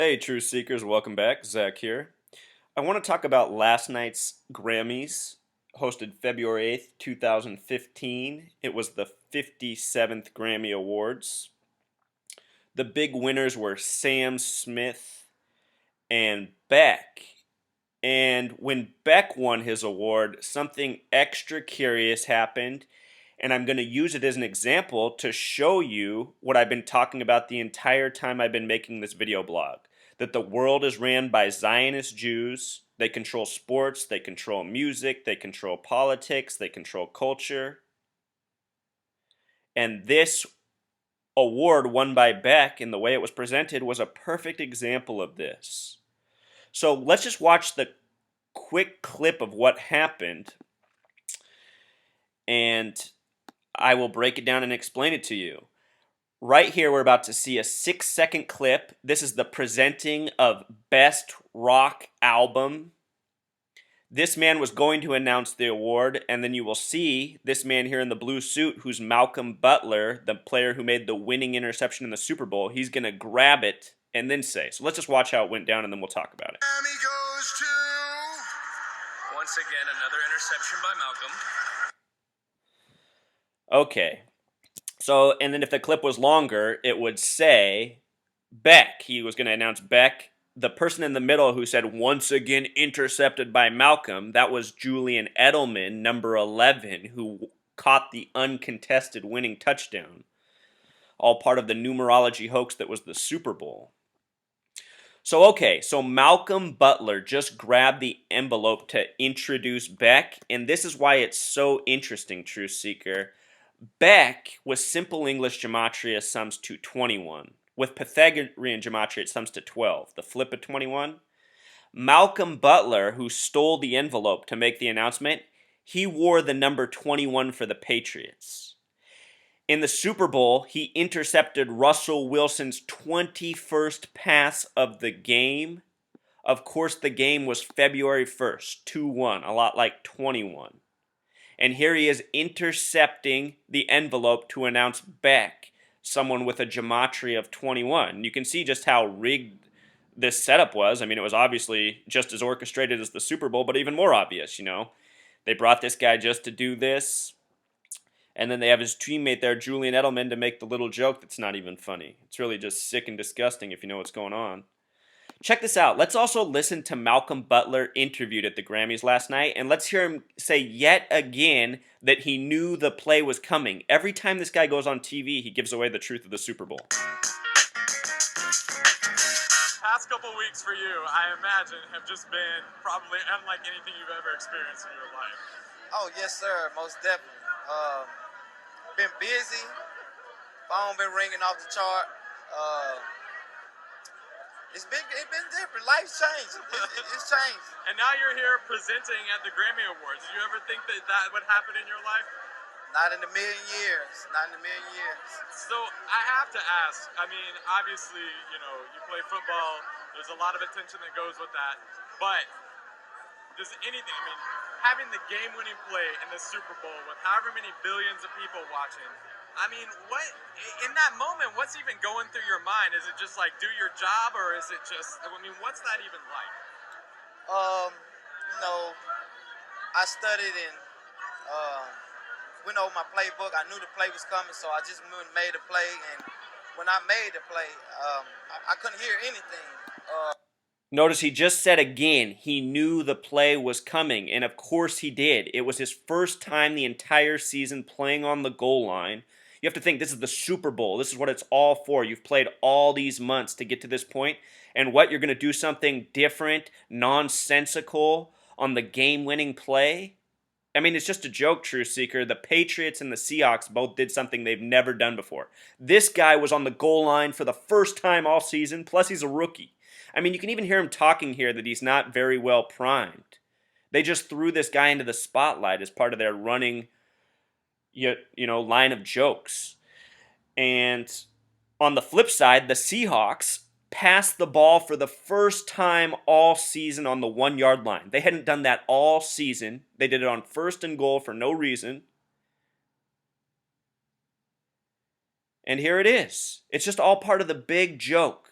Hey, Truth Seekers, welcome back. Zach here. I want to talk about last night's Grammys, hosted February 8th, 2015. It was the 57th Grammy Awards. The big winners were Sam Smith and Beck. And when Beck won his award, something extra curious happened, and I'm going to use it as an example to show you what I've been talking about the entire time I've been making this video blog. That the world is ran by Zionist Jews. They control sports, they control music, they control politics, they control culture. And this award won by Beck and the way it was presented was a perfect example of this. So let's just watch the quick clip of what happened, and I will break it down and explain it to you. Right here, we're about to see a 6-second clip. This is the presenting of Best Rock Album. This man was going to announce the award, and then you will see this man here in the blue suit, who's Malcolm Butler, the player who made the winning interception in the Super Bowl. He's going to grab it and then say. So let's just watch how it went down, and then we'll talk about it. Grammy goes to... Once again, another interception by Malcolm. Okay. So, and then if the clip was longer, it would say Beck. He was going to announce Beck. The person in the middle who said, once again intercepted by Malcolm, that was Julian Edelman, number 11, who caught the uncontested winning touchdown. All part of the numerology hoax that was the Super Bowl. So Malcolm Butler just grabbed the envelope to introduce Beck, and this is why it's so interesting, Truth Seeker. Beck, with simple English gematria, sums to 21. With Pythagorean gematria, it sums to 12, the flip of 21. Malcolm Butler, who stole the envelope to make the announcement, he wore the number 21 for the Patriots. In the Super Bowl, he intercepted Russell Wilson's 21st pass of the game. Of course, the game was February 1st, 2-1, a lot like 21. And here he is intercepting the envelope to announce Beck, someone with a gematria of 21. You can see just how rigged this setup was. I mean, it was obviously just as orchestrated as the Super Bowl, but even more obvious, you know. They brought this guy just to do this, and then they have his teammate there, Julian Edelman, to make the little joke that's not even funny. It's really just sick and disgusting if you know what's going on. Check this out. Let's also listen to Malcolm Butler interviewed at the Grammys last night, and let's hear him say yet again that he knew the play was coming. Every time this guy goes on TV, he gives away the truth of the Super Bowl. Past couple weeks for you, I imagine, have just been probably unlike anything you've ever experienced in your life. Oh, yes, sir. Most definitely. Been busy. Phone been ringing off the chart. It's been different. Life's changed. It's changed. And now you're here presenting at the Grammy Awards. Did you ever think that that would happen in your life? Not in a million years. Not in a million years. So I have to ask, I mean, obviously, you know, you play football. There's a lot of attention that goes with that. But does anything, I mean, having the game-winning play in the Super Bowl with however many billions of people watching, I mean, what in that moment, what's even going through your mind? Is it just like do your job, or is it just, I mean, what's that even like? You know, I studied and went over my playbook. I knew the play was coming, so I just made a play. And when I made the play, I couldn't hear anything. Notice he just said again, he knew the play was coming, and of course he did. It was his first time the entire season playing on the goal line. You have to think this is the Super Bowl. This is what it's all for. You've played all these months to get to this point, and what, you're going to do something different, nonsensical on the game-winning play? I mean, it's just a joke, Truth Seeker. The Patriots and the Seahawks both did something they've never done before. This guy was on the goal line for the first time all season, plus he's a rookie. I mean, you can even hear him talking here that he's not very well primed. They just threw this guy into the spotlight as part of their running, line of jokes. And on the flip side, the Seahawks passed the ball for the first time all season on the 1-yard line. They hadn't done that all season. They did it on 1st and goal for no reason. And here it is. It's just all part of the big joke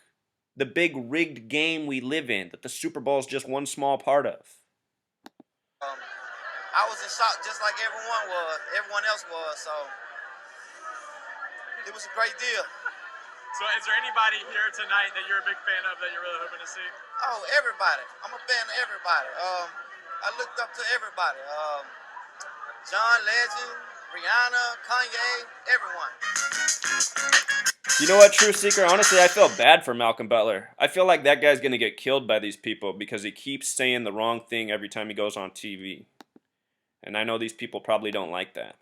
The big rigged game we live in that the Super Bowl is just one small part of. I was in shock just like everyone else was. So it was a great deal. So is there anybody here tonight that you're a big fan of that you're really hoping to see? Oh, everybody. I'm a fan of everybody. I looked up to everybody. John Legend, Rihanna, Kanye, everyone. You know what, True Seeker? Honestly, I feel bad for Malcolm Butler. I feel like that guy's going to get killed by these people because he keeps saying the wrong thing every time he goes on TV. And I know these people probably don't like that.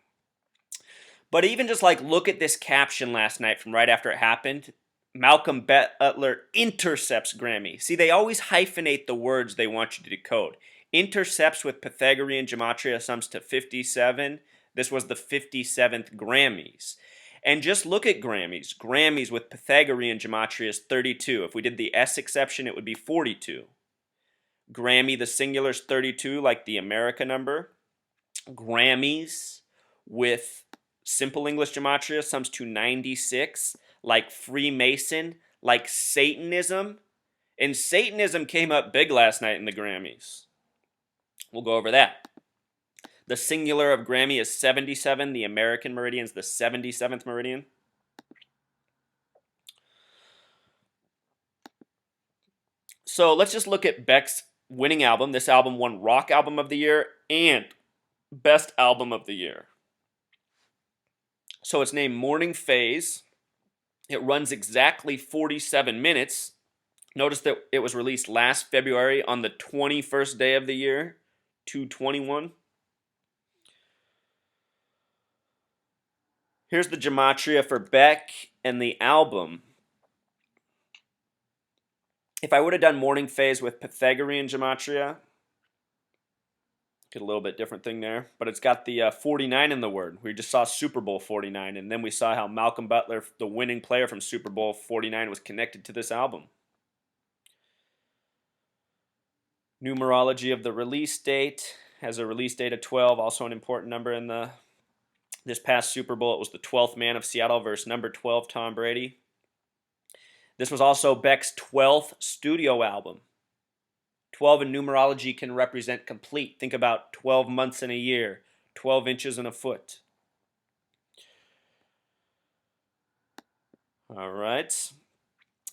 But even just like look at this caption last night from right after it happened. Malcolm Butler intercepts Grammy. See, they always hyphenate the words they want you to decode. Intercepts with Pythagorean gematria sums to 57. This was the 57th Grammys. And just look at Grammys. Grammys with Pythagorean gematria is 32. If we did the S exception, it would be 42. Grammy, the singular, is 32, like the America number. Grammys with simple English gematria sums to 96, like Freemason, like Satanism. And Satanism came up big last night in the Grammys. We'll go over that. The singular of Grammy is 77. The American meridian is the 77th meridian. So let's just look at Beck's winning album. This album won Rock Album of the Year and Best Album of the Year. So it's named Morning Phase. It runs exactly 47 minutes. Notice that it was released last February on the 21st day of the year, 2/21. Here's the gematria for Beck and the album. If I would have done Morning Phase with Pythagorean gematria, get a little bit different thing there, but it's got the 49 in the word. We just saw Super Bowl 49, and then we saw how Malcolm Butler, the winning player from Super Bowl 49, was connected to this album. Numerology of the release date has a release date of 12, also an important number in this past Super Bowl. It was the 12th man of Seattle versus number 12 Tom Brady. This was also Beck's 12th studio album. 12 in numerology can represent complete. Think about 12 months in a year, 12 inches in a foot. All right.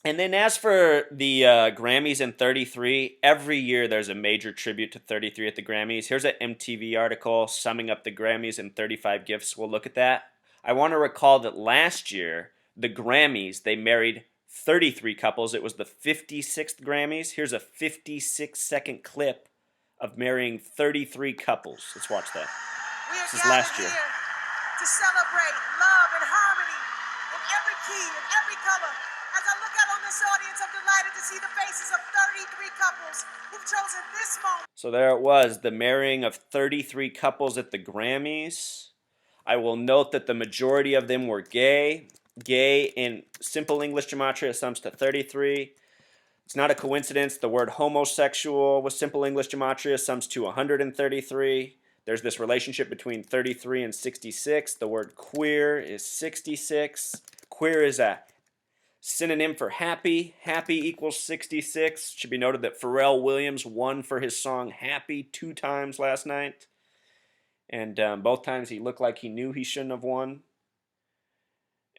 And then as for the Grammys in 33, every year there's a major tribute to 33 at the Grammys. Here's an MTV article summing up the Grammys and 35 gifts. We'll look at that. I want to recall that last year, the Grammys, they married 33 couples. It was the 56th Grammys. Here's a 56-second clip of marrying 33 couples. Let's watch that. This is last year. To celebrate love and harmony in every key, in every color. As I look out on this audience, I'm delighted to see the faces of 33 couples who've chosen this moment. So there it was, the marrying of 33 couples at the Grammys. I will note that the majority of them were gay. Gay in simple English gematria sums to 33. It's not a coincidence. The word homosexual with simple English gematria sums to 133. There's this relationship between 33 and 66. The word queer is 66. Queer is a synonym for happy. Happy equals 66. Should be noted that Pharrell Williams won for his song Happy 2 times last night. And both times he looked like he knew he shouldn't have won.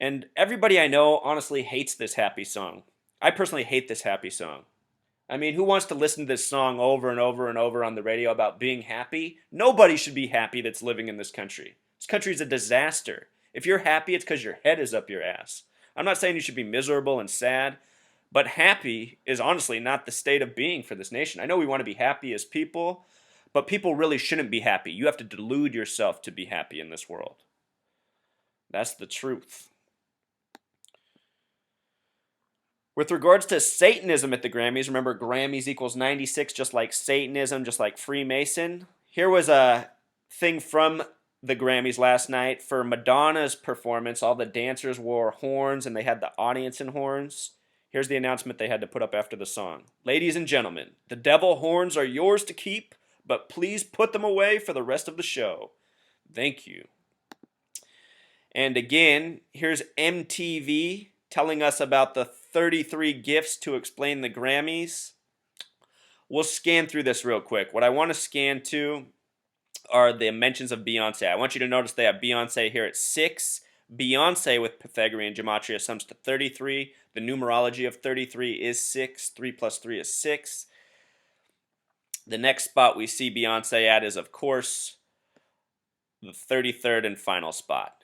And everybody I know honestly hates this Happy song. I personally hate this Happy song. I mean, who wants to listen to this song over and over and over on the radio about being happy? Nobody should be happy that's living in this country. This country is a disaster. If you're happy, it's because your head is up your ass. I'm not saying you should be miserable and sad, but happy is honestly not the state of being for this nation. I know we want to be happy as people, but people really shouldn't be happy. You have to delude yourself to be happy in this world. That's the truth. With regards to Satanism at the Grammys, remember Grammys equals 96, just like Satanism, just like Freemason. Here was a thing from the Grammys last night. For Madonna's performance, all the dancers wore horns and they had the audience in horns. Here's the announcement they had to put up after the song. Ladies and gentlemen, the devil horns are yours to keep, but please put them away for the rest of the show. Thank you. And again, here's MTV telling us about the 33 gifts to explain the Grammys. We'll scan through this real quick. What I want to scan to are the mentions of Beyonce. I want you to notice they have Beyonce here at 6. Beyonce with Pythagorean gematria sums to 33. The numerology of 33 is 6. 3 plus 3 is 6. The next spot we see Beyonce at is, of course, the 33rd and final spot.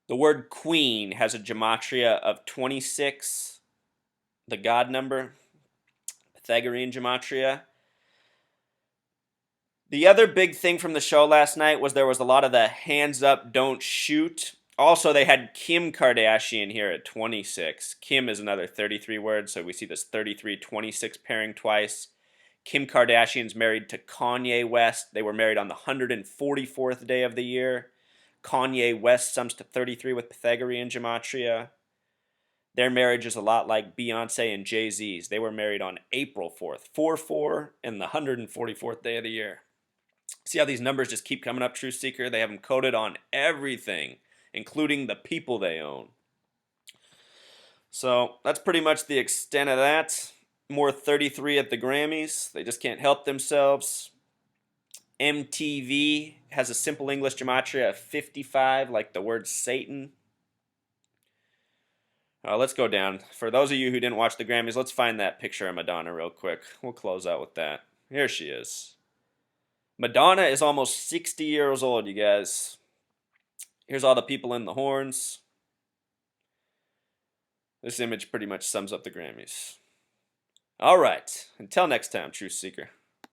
The word queen has a gematria of 26, the God number, Pythagorean gematria. The other big thing from the show last night was there was a lot of the hands up, don't shoot. Also, they had Kim Kardashian here at 26. Kim is another 33 word, so we see this 33-26 pairing twice. Kim Kardashian's married to Kanye West. They were married on the 144th day of the year. Kanye West sums to 33 with Pythagorean gematria. Their marriage is a lot like Beyonce and Jay-Z's. They were married on April 4th, 4-4, and the 144th day of the year. See how these numbers just keep coming up, Truth Seeker? They have them coded on everything, including the people they own. So that's pretty much the extent of that. More 33 at the Grammys. They just can't help themselves. MTV has a simple English gematria of 55, like the word Satan. Let's go down. For those of you who didn't watch the Grammys, let's find that picture of Madonna real quick. We'll close out with that. Here she is. Madonna is almost 60 years old, you guys. Here's all the people in the horns. This image pretty much sums up the Grammys. All right. Until next time, Truth Seeker.